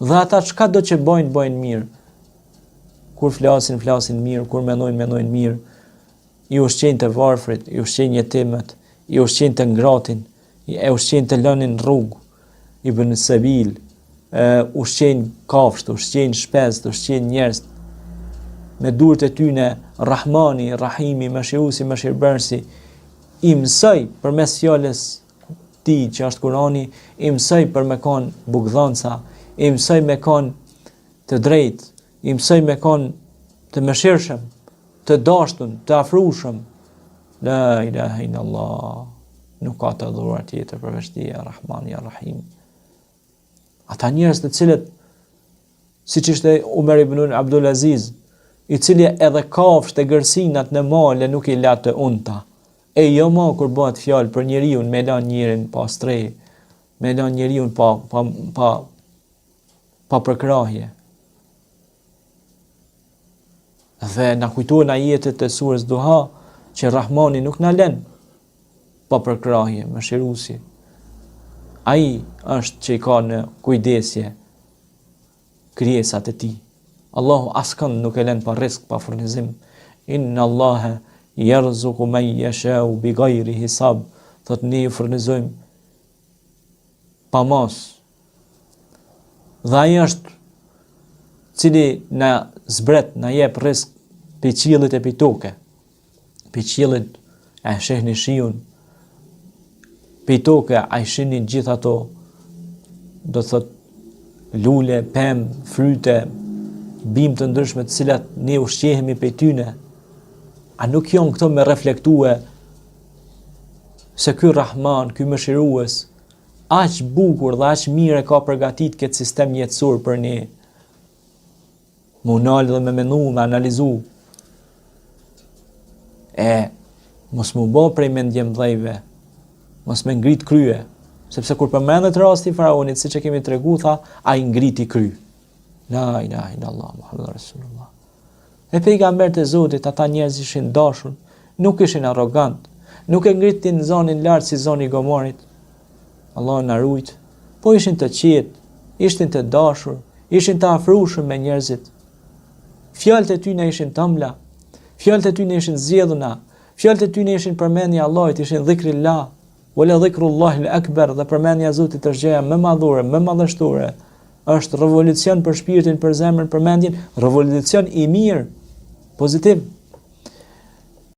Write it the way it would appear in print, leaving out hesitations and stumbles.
Dhe ata çka do që bojnë mirë. Kur flasin mirë, kur mendojnë mirë, i ushqejnë të varfrit, i ushqejnë jetimët, i ushqejnë të ngratin, i ushqejnë të lënin rrugë, i bën sebil, ushqejnë kafshët, ushqejnë shpezët, ushqejnë njerëz. Me durët e tyne, Rahmani, Rahimi, Mëshiruesi, Mëshirbërësi, i mësoj përmes fjalës ti që është Kurani, i mësoj për me kon bugdhanca, i mësoj me kon të drejtë, i mësoj me kon të mëshirshëm, të dashtun, të afrushëm. La ilaha illallah, nuk ka të adhuruar tjetër përveç Tij, ya Rahman, ya Rahim. Ata njerëz të cilët, siç ishte Umar ibn Abdul Aziz, i cili edhe kafshët e gërsinat në male nuk i la të unta. E jo ma kur bëhet fjalë për njeriu me lan njerin pa strej, me lan njeriu pa përkrahje. Dhe na kujtojnë ajetet e surës Duha që Rahmani nuk na lën pa përkrahje, Mëshiruesi. Ai është që i ka në kujdesje krijesat e tij. Allahu askënd nuk e lën pa rrezik, pa furnizim. Inna Allaha yarzuqu man yasha'u bighayri hisab. Thot ne ju furnizojmë pa mos. Dhe ai është cili na zbret, na jep rrezik pe qiellit e pe tokë. Pe qiellit e shehni shiun, pe tokë ai shihni gjithë ato, do thot lule, pemë, fryte, bimë të ndryshme të cilat ne ushqehemi pe tyne. A nuk janë këto me reflektue se ky Rahman, ky Mëshirues, aq bukur dhe aq mirë ka përgatit këtë sistem jetësor për ne. Më unalë dhe me menu, me analizu. Mos më bë prej mendjem dhejve, mos me ngrit krye, sepse kur përmendet rasti i faraonit, siç e kemi tregu, tha, ai ngriti kry. La ilaha illallah, Muhammadur Rasulullah. E pejgambert e Zotit, ata njerëz ishin dashur, nuk ishin arrogant, nuk e ngritin zonin lart si zoni i Gomorit. Allah na rujt, po ishin të qetë, ishin të dashur, ishin të afrushëm me njerëzit. Fjalët e tyre ishin të ëmbla, fjalët e tyre ishin zgjedhuna, fjalët e tyre ishin përmendja e Allahut, ishin dhikrillah, wala dhikrullahil akbar, dhe përmendja e Zotit është gjëja më madhore, më madhështore. Është revolucion për shpirtin, për zemrën, për mendjen, revolucion i mirë, pozitiv.